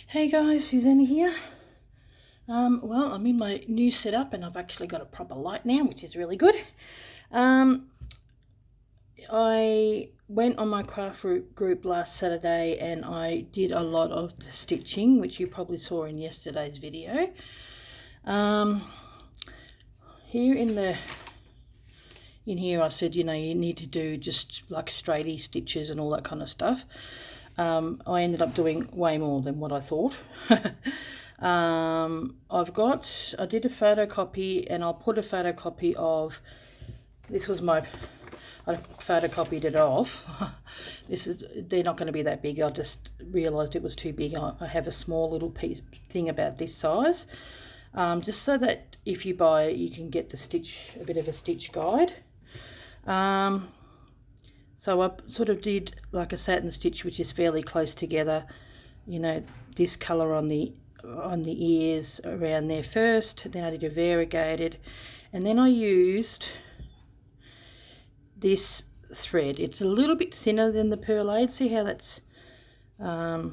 Hey guys, Susanna here. Well, I'm in my new setup and I've actually got a proper light now, which is really good. I went on my craft group last Saturday and I did a lot of the stitching, which you probably saw in yesterday's video. Here in here I said, you need to do just like straighty stitches and all that kind of stuff. I ended up doing way more than what I thought. I did a photocopy, and I'll put a photocopy of, I photocopied it off. They're not going to be that big. I just realised it was too big. I have a small little thing about this size, just so that if you buy it, you can get a bit of a stitch guide. So I sort of did like a satin stitch, which is fairly close together. This colour on the ears around there first. Then I did a variegated, and then I used this thread. It's a little bit thinner than the perlade. See how that's, yeah,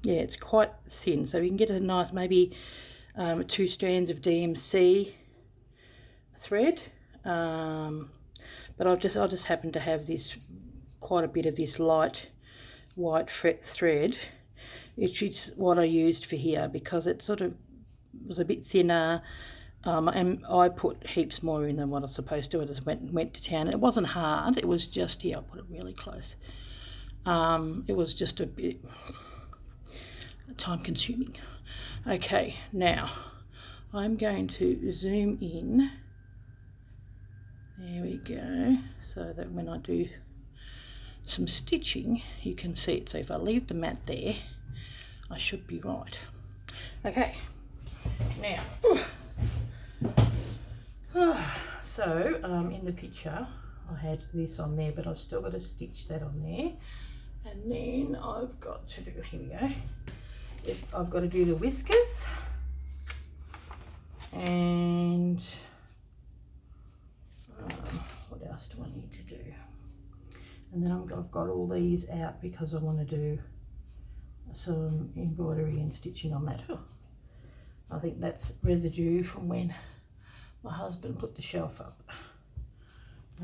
it's quite thin. So you can get a nice, maybe 2 strands of DMC thread. But I just happen to have quite a bit of this light white thread, which is what I used for here because it sort of was a bit thinner, and I put heaps more in than what I was supposed to. I just went to town. It wasn't hard. It was just, yeah, I put it really close. It was just a bit time consuming. Okay, now I'm going to zoom in. There we go, so that when I do some stitching you can see it. So if I leave the mat there, I should be right. Okay, now so in the picture I had this on there, but I've still got to stitch that on there, and then I've got to do, here we go, I've got to do the whiskers, and what else do I need to do? And then I've got all these out because I want to do some embroidery and stitching on that. I think that's residue from when my husband put the shelf up.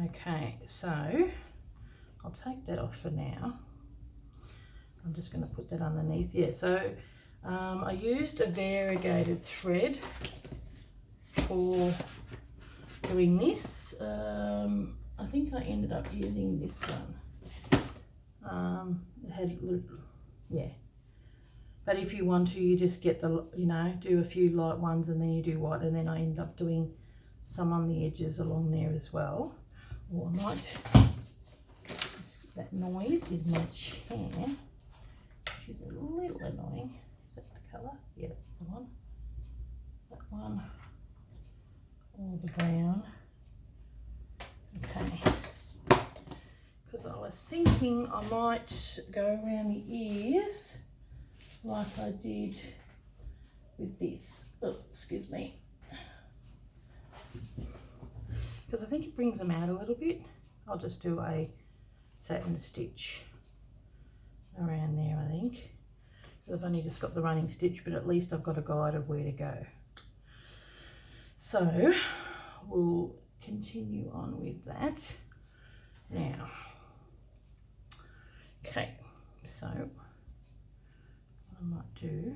Okay, so I'll take that off for now. I'm just going to put that underneath. Yeah, so I used a variegated thread for doing this. I think I ended up using this one. It had, yeah. But if you want to, you just get the, do a few light ones and then you do white, and then I end up doing some on the edges along there as well. Or I might, that noise is my chair, which is a little annoying. Is that the colour? Yeah, that's the one. That one. Or the brown. Okay. Because I was thinking I might go around the ears like I did with this. Oh, excuse me. Because I think it brings them out a little bit. I'll just do a satin stitch around there, I think. I've only just got the running stitch, but at least I've got a guide of where to go. So we'll continue on with that now. Okay, so what I might do,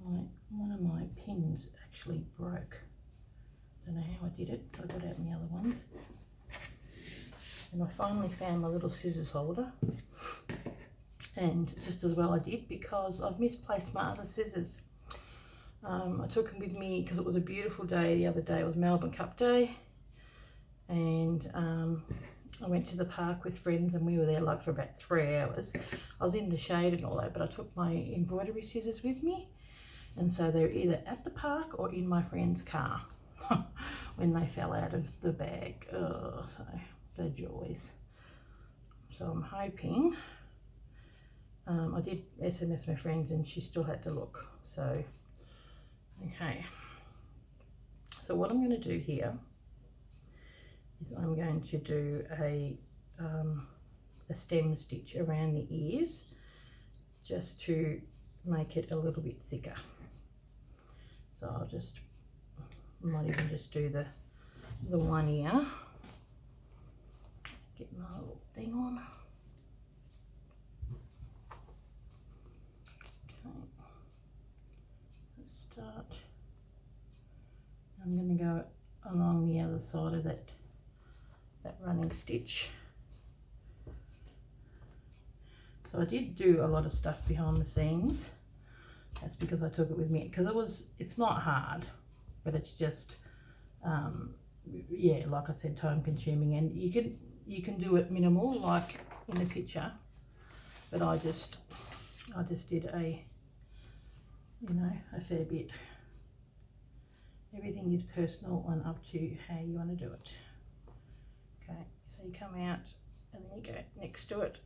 one of my pins actually broke. Don't know how I did it, so I got out my other ones. And I finally found my little scissors holder. And just as well I did, because I've misplaced my other scissors. I took them with me because it was a beautiful day the other day. It was Melbourne Cup Day, and I went to the park with friends and we were there like for about 3 hours. I was in the shade and all that, but I took my embroidery scissors with me, and so they're either at the park or in my friend's car when they fell out of the bag. Oh, so the joys. So I'm hoping, I did SMS my friends and she still had to look, so okay. So what I'm going to do here is I'm going to do a stem stitch around the ears just to make it a little bit thicker. So I'll just, might even just do the one ear. Get my little thing on. Okay, let's start. I'm going to go along the other side of that running stitch. So I did do a lot of stuff behind the scenes. That's because I took it with me, because it's not hard, but it's just yeah, like I said, time consuming, and you can do it minimal like in the picture, but I just did a, you know, a fair bit. Everything is personal and up to how you want to do it. Okay, so you come out and then you go next to it.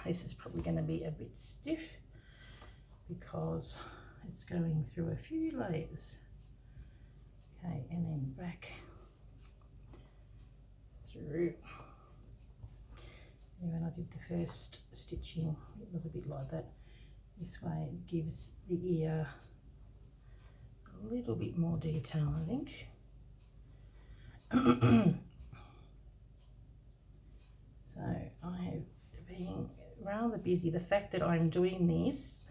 This is probably going to be a bit stiff because it's going through a few layers. Okay, and then back through. And when I did the first stitching, it was a bit like that. This way it gives the ear a little bit more detail, I think. So I have been rather busy. The fact that I'm doing this,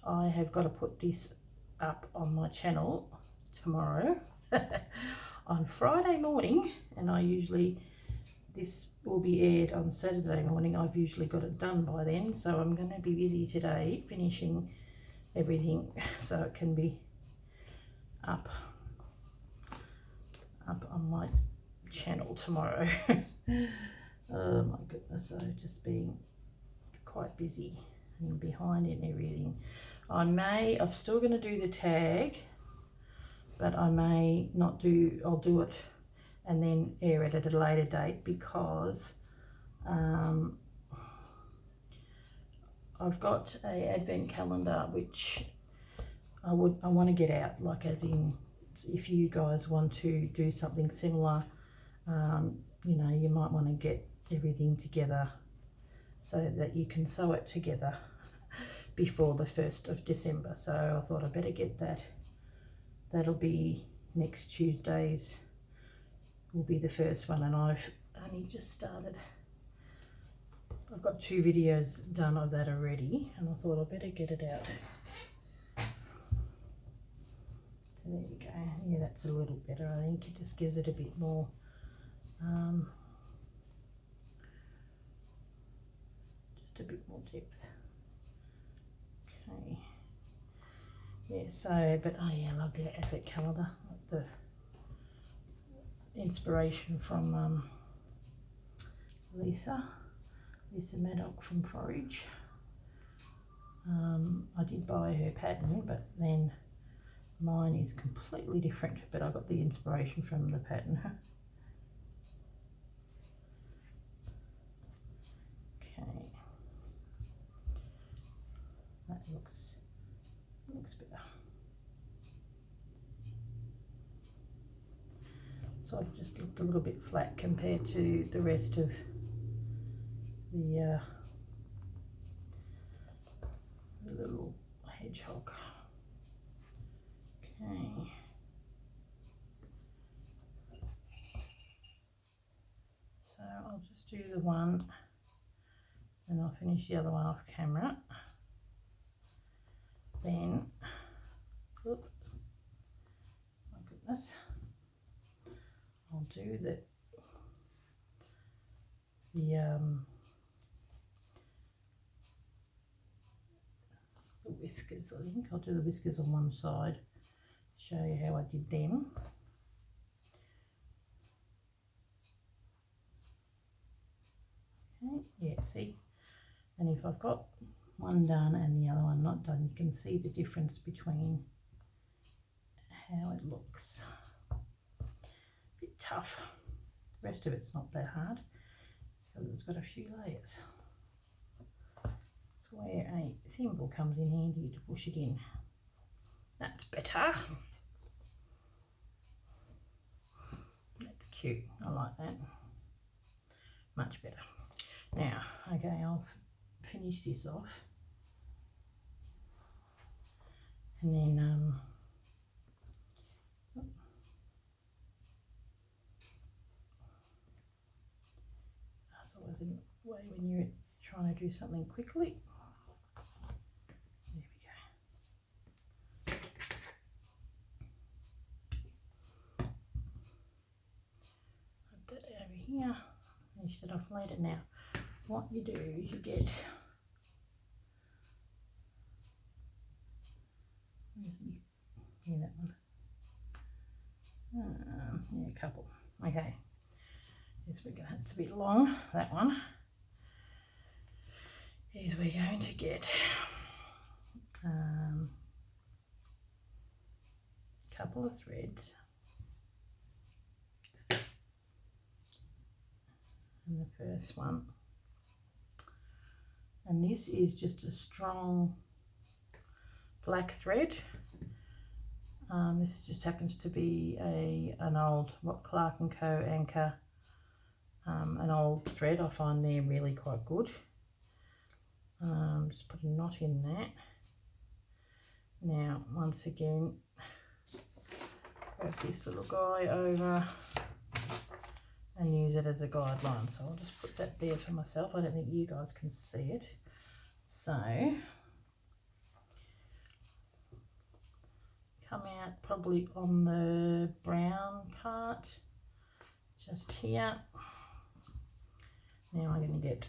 I have got to put this up on my channel tomorrow on Friday morning, and this will be aired on Saturday morning. I've usually got it done by then, so I'm going to be busy today finishing everything so it can be up on my channel tomorrow. Oh my goodness, I've just been quite busy and behind it and everything. I'm still going to do the tag, but I may not do, I'll do it and then air it at a later date, because I've got a advent calendar which I want to get out, like as in, if you guys want to do something similar, you know, you might want to get everything together so that you can sew it together before the 1st of December. So I thought I'd better get that. That'll be next Tuesday's, will be the first one, and I've only just started. I've got 2 videos done of that already, and I thought I'd better get it out. So there we go. Yeah, that's a little better, I think. It just gives it a bit more just a bit more depth. Okay. Yeah, so, but oh yeah, I love the advent calendar. The inspiration from Lisa Maddock from Forage. I did buy her pattern, but then mine is completely different, but I got the inspiration from the pattern. Okay, that looks better. So I've just looked a little bit flat compared to the rest of the little hedgehog. Okay. So I'll just do the one and I'll finish the other one off camera. Then, oop, my goodness, I'll do the whiskers. I think I'll do the whiskers on one side, show you how I did them. Okay, yeah, see, and if I've got one done and the other one not done, you can see the difference between how it looks. A bit tough. The rest of it's not that hard, so it's got a few layers. That's where a thimble comes in handy to push it in. That's better. That's cute. I like that. Much better. Now, okay, I'll finish this off. And then, that's always in the way when you're trying to do something quickly. There we go. Put that over here. Finish it off later. Now, what you do is you get that one. Yeah, a couple. Okay. Yes, it's a bit long. That one is we're going to get a couple of threads, and the first one, and this is just a strong black thread. This just happens to be an old Clark & Co anchor, an old thread. I find they're really quite good. Just put a knot in that. Now, once again, grab this little guy over and use it as a guideline. So I'll just put that there for myself. I don't think you guys can see it. So come out probably on the brown part, just here. Now I'm going to get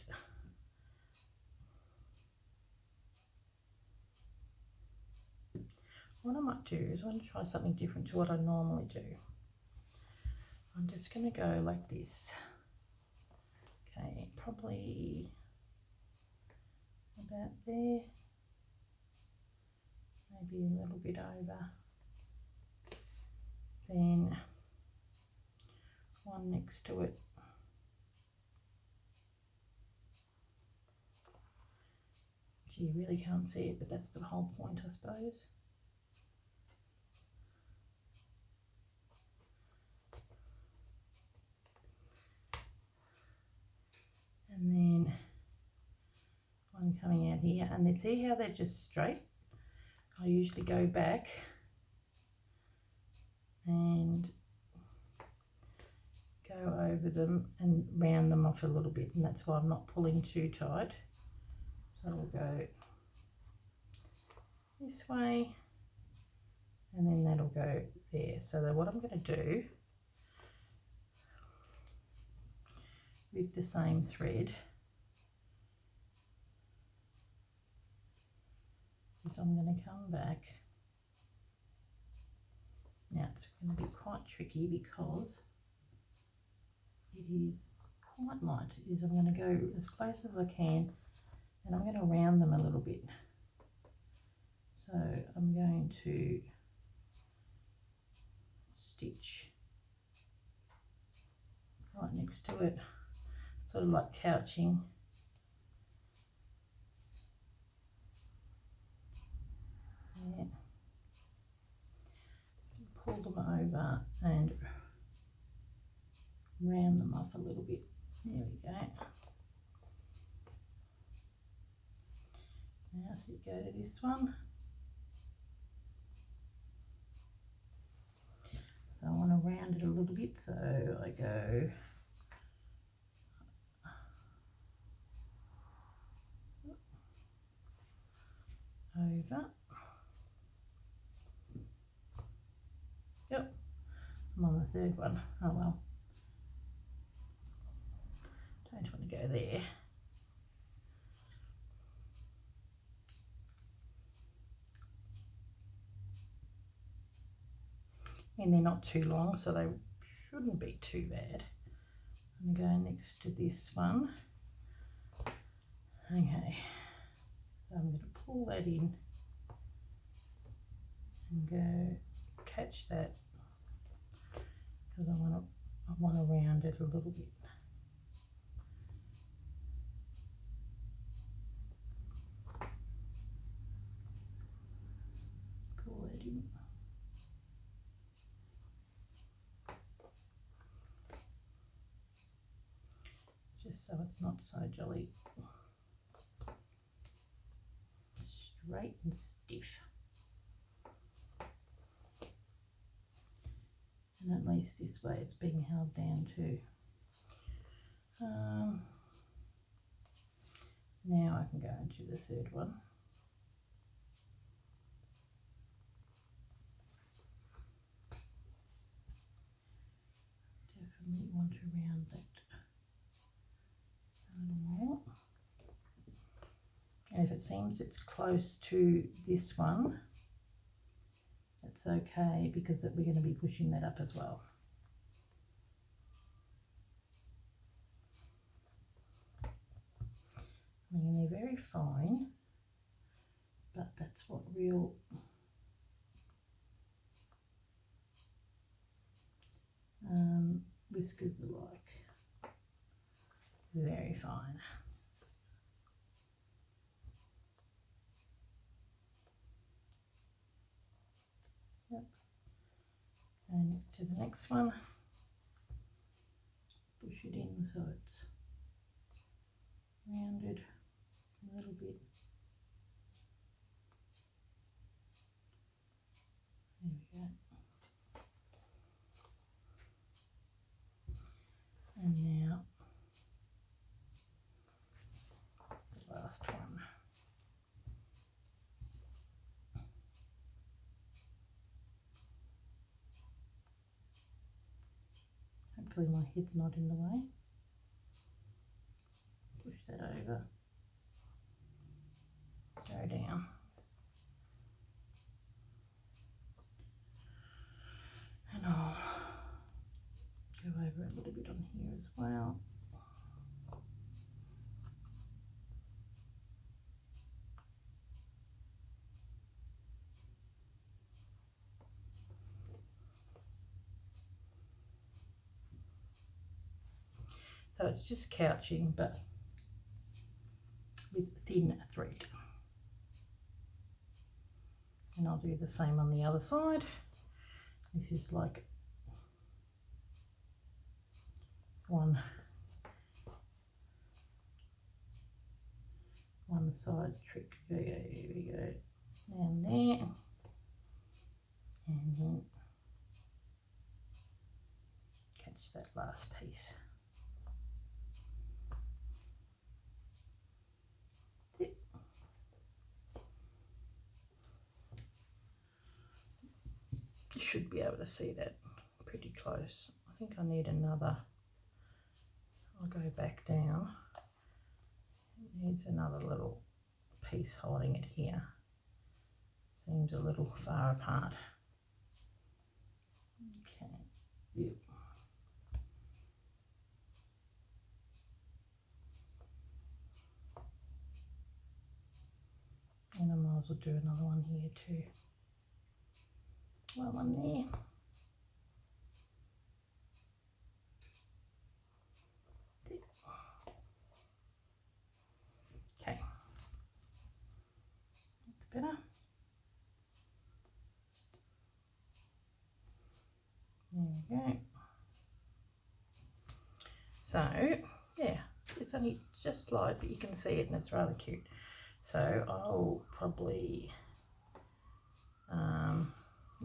what I might do is I want to try something different to what I normally do. I'm just going to go like this. Okay, probably about there, maybe a little bit over. Then one next to it. Gee, you really can't see it, but that's the whole point, I suppose. And then one coming out here, and then see how they're just straight? I usually go back and go over them and round them off a little bit, and that's why I'm not pulling too tight. So we'll go this way, and then that'll go there. So that what I'm going to do with the same thread is I'm going to come back. Now it's going to be quite tricky because it is quite light. I'm going to go as close as I can, and I'm going to round them a little bit. So I'm going to stitch right next to it, sort of like couching. Yeah. Pull them over and round them off a little bit. There we go. Now, so you go to this one. So I want to round it a little bit, so I go over. Yep, I'm on the third one. Oh well. Don't want to go there. And they're not too long, so they shouldn't be too bad. I'm going next to this one. Okay, so I'm going to pull that in and go catch that, because I want to round it a little bit. Pull that in. just so it's not so jolly straight and stiff. And at least this way it's being held down too. Now I can go into the third one. Definitely want to round that a little more. And if it seems it's close to this one, that's okay, because we're going to be pushing that up as well. I mean, they're very fine, but that's what real whiskers are like. Very fine. Yep. And to the next one, push it in so it's rounded a little bit. There we go. And now the last one. Hopefully my head's not in the way. Push that over. Go down. And I'll go over a little bit on here as well. So it's just couching, but with thin thread. And I'll do the same on the other side. This is like one side trick. Here we go. Down there. And then catch that last piece. You should be able to see that pretty close. I think I need another. I'll go back down. It needs another little piece holding it here. Seems a little far apart. Okay. Yep. And I might as well do another one here too. While I'm there. Okay. That's better. There we go. So, yeah, it's only just slide, but you can see it and it's rather cute. So I'll probably,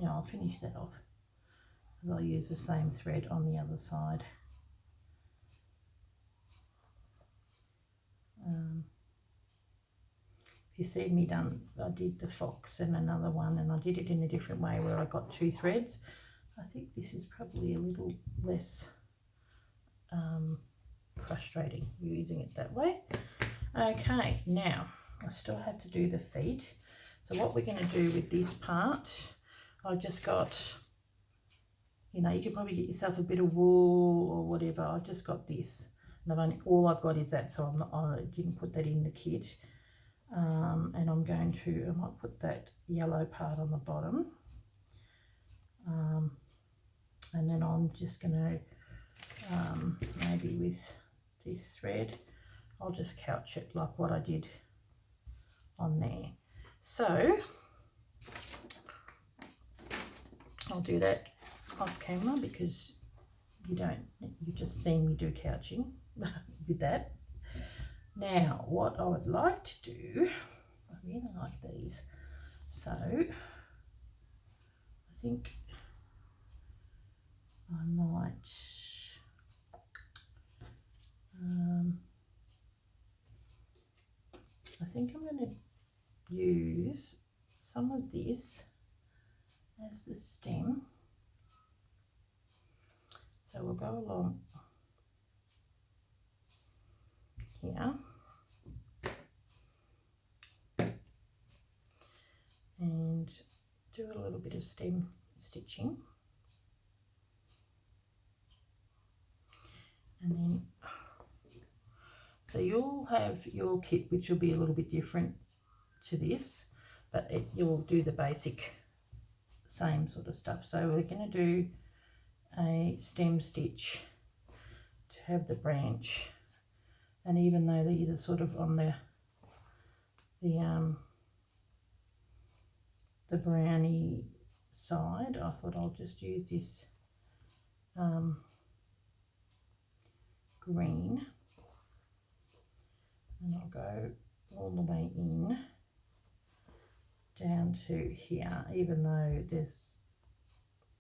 yeah, I'll finish that off. I'll use the same thread on the other side. If you see me done, I did the fox and another one, and I did it in a different way where I got 2 threads. I think this is probably a little less frustrating using it that way. Okay, now I still have to do the feet. So what we're going to do with this part, I've just got, you know, you could probably get yourself a bit of wool or whatever. I've just got this, and all I've got is that, so I didn't put that in the kit. And I'm going to, I might put that yellow part on the bottom. And then I'm just going to, maybe with this thread, I'll just couch it like what I did on there. So I'll do that off camera because you just seen me do couching with that. Now what I would like to do, I really like these, so I think I might I think I'm going to use some of this as the stem. So we'll go along here and do a little bit of stem stitching, and then so you'll have your kit which will be a little bit different to this, but you'll do the basic same sort of stuff. So we're going to do a stem stitch to have the branch, and even though these are sort of on the browny side, I thought I'll just use this green, and I'll go all the way in down to here, even though there's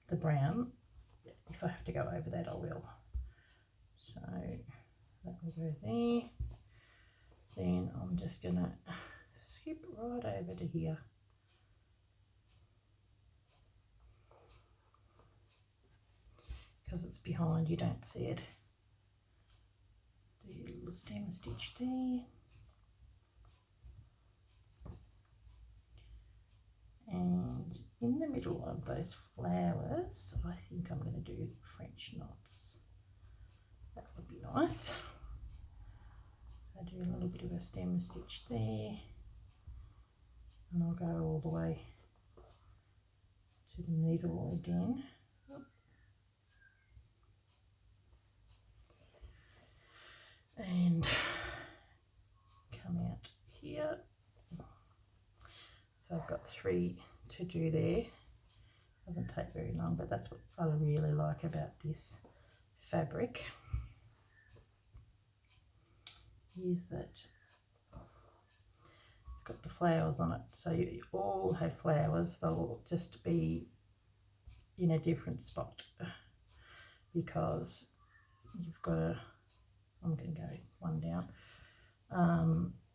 the brown. If I have to go over that, I will. So that will go there. Then I'm just gonna skip right over to here. Because it's behind, you don't see it. Do your little stem stitch there. And in the middle of those flowers, I think I'm going to do French knots. That would be nice. I do a little bit of a stem stitch there, and I'll go all the way to the needle again. And come out here. So I've got 3 to do there. Doesn't take very long, but that's what I really like about this fabric, is that it's got the flowers on it. So you all have flowers, they'll just be in a different spot because you've got a, I'm going to go one down,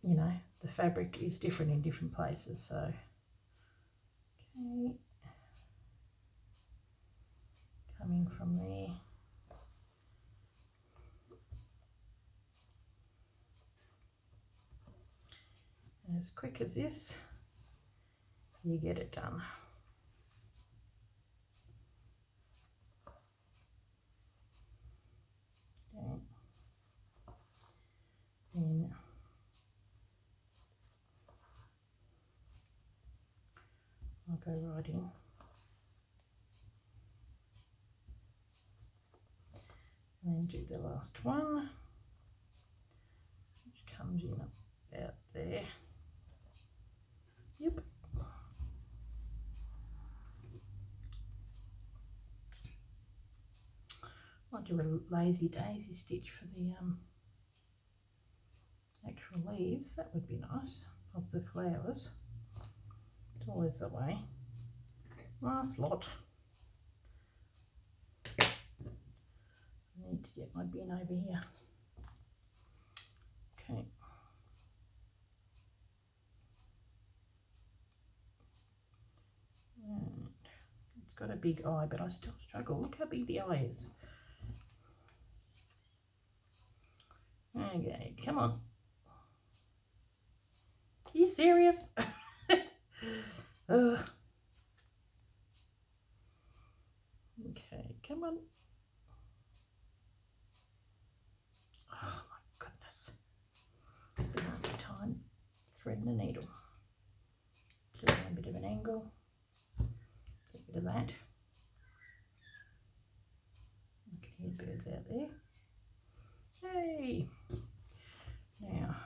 you know, the fabric is different in different places. So okay, coming from there, and as quick as this, you get it done. Okay. Then I'll go right in. And then do the last one, which comes in about there. Yep. I'll do a lazy daisy stitch for the actual leaves. That would be nice, of the flowers. It's always the way. Last lot. I need to get my bin over here. Okay. And it's got a big eye, but I still struggle. Look how big the eye is. Okay, come on. Are you serious? Ugh. Okay, come on. Oh my goodness. Behind the time, threading the needle. Just a bit of an angle. Get rid of that. I can hear birds out there. Hey! Now,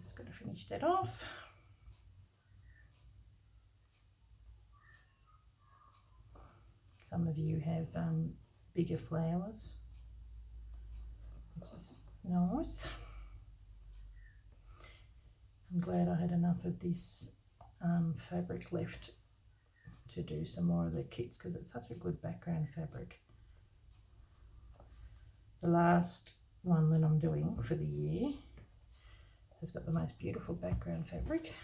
just got to finish that off. So some of you have bigger flowers, which is nice. I'm glad I had enough of this fabric left to do some more of the kits because it's such a good background fabric. The last one that I'm doing for the year has got the most beautiful background fabric.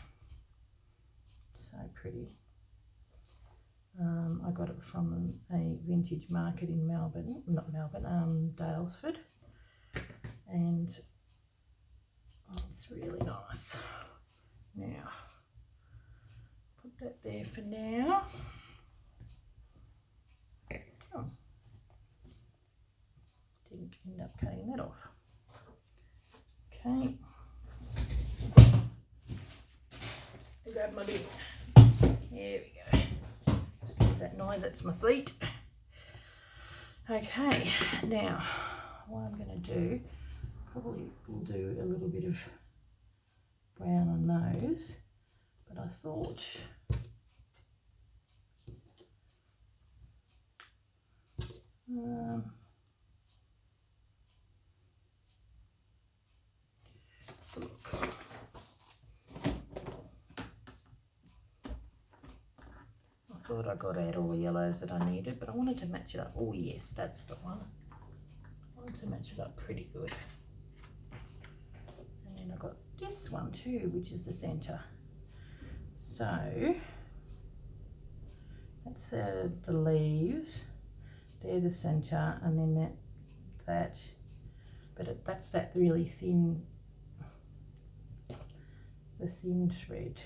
So pretty. I got it from a vintage market in Melbourne, not Melbourne, Daylesford, and it's really nice. Now, put that there for now. Oh, didn't end up cutting that off. Okay. Grab my bit. There we go. Excuse that noise, that's my seat. Okay, now what I'm going to do, probably will do a little bit of brown on those, but I thought so look. I thought I got out all the yellows that I needed, but I wanted to match it up. Oh yes, that's the one. I wanted to match it up pretty good. And then I got this one too, which is the centre. So that's the leaves. They're the centre, and then that. But that's that really thin, the thin thread.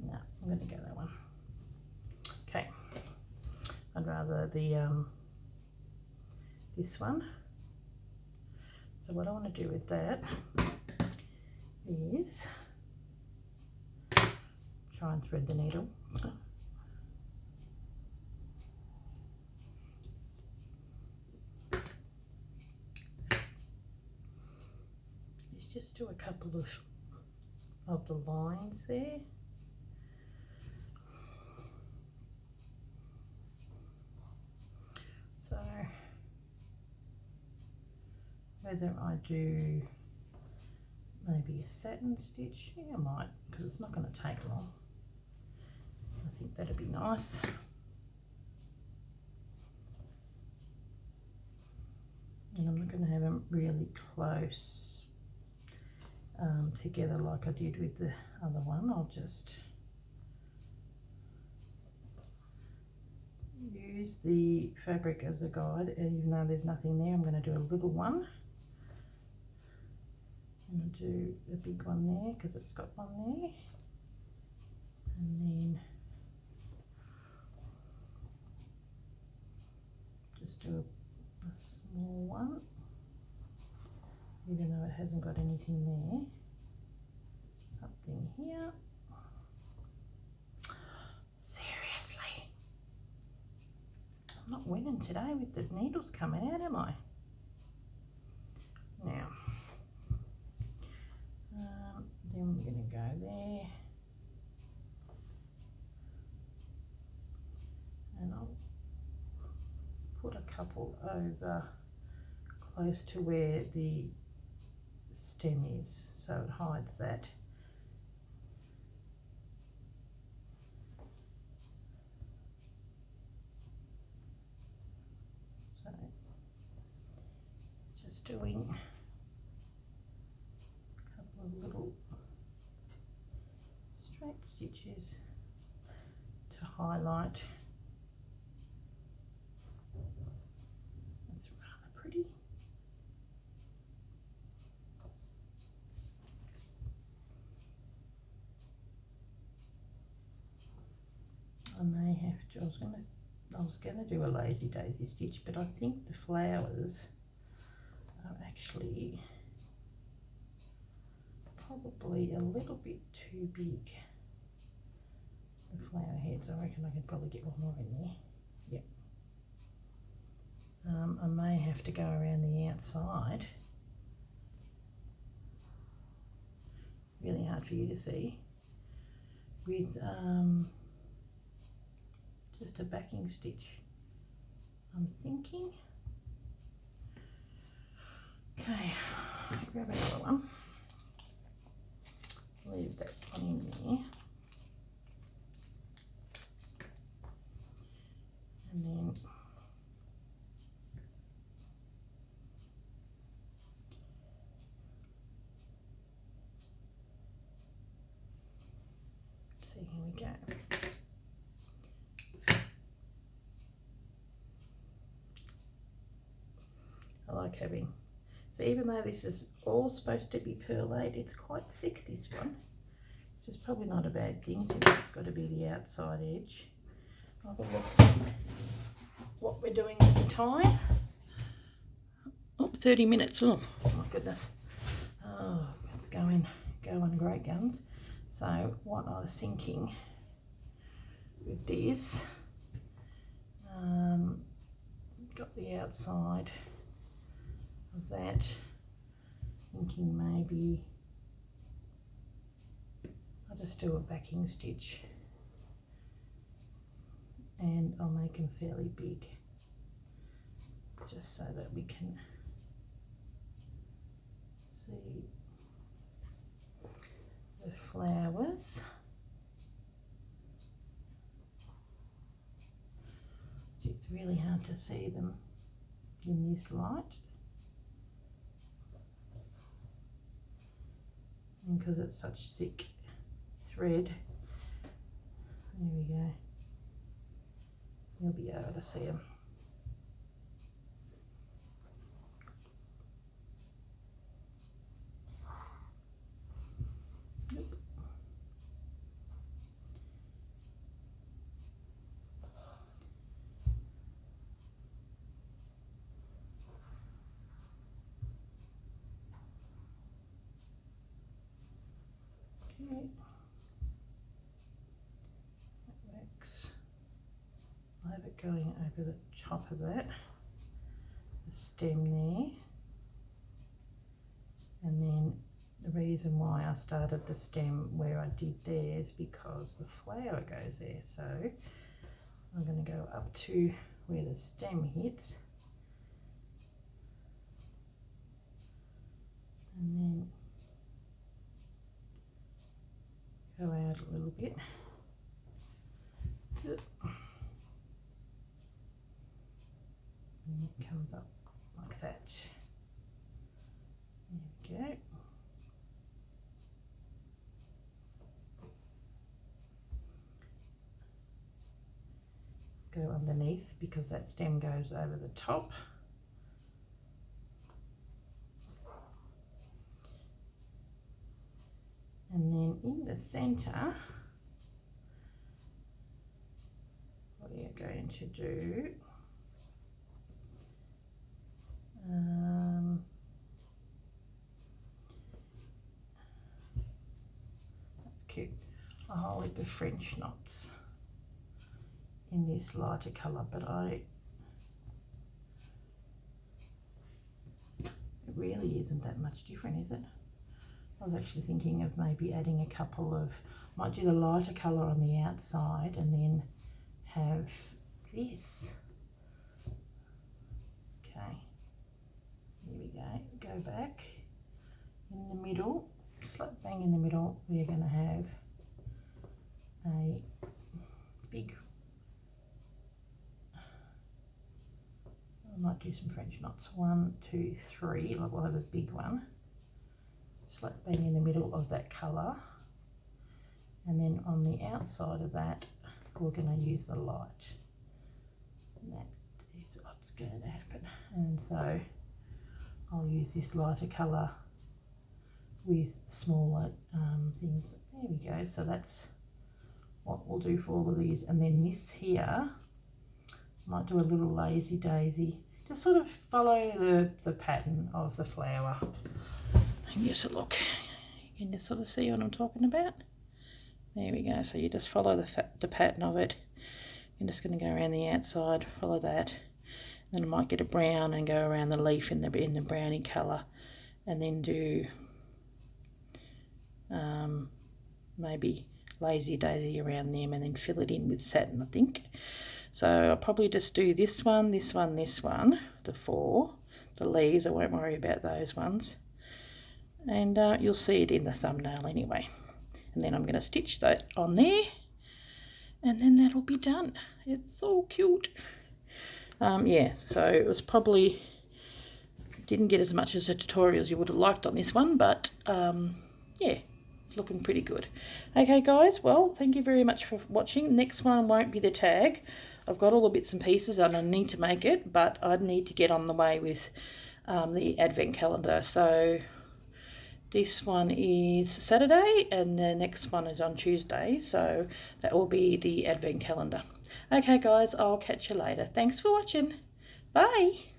No, I'm going to go that one. Okay, I'd rather the this one. So what I want to do with that is try and thread the needle. Is just do a couple of the lines there. So whether I do maybe a satin stitch, yeah, I might, because it's not going to take long. I think that'd be nice. And I'm not going to have them really close together like I did with the other one. I'll just use the fabric as a guide, and even though there's nothing there, I'm going to do a little one. I'm going to do a big one there because it's got one there, and then just do a small one, even though it hasn't got anything there. Something here. Seriously, I'm not winning today with the needles coming out, am I? Now, then we're going to go there, and I'll put a couple over close to where the stem is, so it hides that. So just doing a couple of little straight stitches to highlight. That's rather pretty. I may have to, I was gonna do a lazy daisy stitch, but I think the flowers are actually probably a little bit too big. The flower heads, I reckon I could probably get one more in there. Yep. I may have to go around the outside really hard for you to see, with just a backing stitch, I'm thinking. Okay, grab another one, leave that one in there, and then see, here we go. I like having, so even though this is all supposed to be perlate, it's quite thick, this one, which is probably not a bad thing, since it's got to be the outside edge. I'll have a look what we're doing at the time. Oh, 30 minutes, oh my goodness. Oh, it's going great guns. So what I was thinking with this, got the outside of that, thinking maybe I'll just do a backing stitch and I'll make them fairly big, just so that we can see the flowers. It's really hard to see them in this light, and because it's such thick thread, there we go, you'll be able to see them. Okay, that works. I'll have it going over the top of that, the stem there, and then the reason why I started the stem where I did there is because the flower goes there, so I'm going to go up to where the stem hits, and then go out a little bit. And it comes up like that. There we go. Go underneath because that stem goes over the top. And then in the center, what are you going to do? That's cute. A whole heap of French knots in this lighter colour, but it really isn't that much different, is it? I was actually thinking of maybe adding a couple of, might do the lighter colour on the outside and then have this. Okay, here we go. Go back in the middle, slap bang in the middle. We're going to have a big, I might do some French knots. 1, 2, 3. Like we'll have a big one. Slap bang in the middle of that colour, and then on the outside of that we're going to use the light, and that is what's going to happen. And so I'll use this lighter colour with smaller things. There we go. So that's what we'll do for all of these. And then this here, might do a little lazy daisy, just sort of follow the pattern of the flower. And just a look, you can just sort of see what I'm talking about. There we go. So you just follow the pattern of it. I'm just going to go around the outside, follow that, then I might get a brown and go around the leaf in the browny colour, and then do maybe lazy daisy around them, and then fill it in with satin, I think. So I'll probably just do this one, this one, this one, the 4. The leaves, I won't worry about those ones. And you'll see it in the thumbnail anyway. And then I'm going to stitch that on there, and then that'll be done. It's so cute. Yeah, so it was probably, didn't get as much as a tutorial as you would have liked on this one, but yeah, it's looking pretty good. Okay guys, well, thank you very much for watching. Next one won't be the tag. I've got all the bits and pieces and I need to make it, but I need to get on the way with the advent calendar. So this one is Saturday and the next one is on Tuesday, so that will be the advent calendar. Okay guys, I'll catch you later. Thanks for watching. Bye.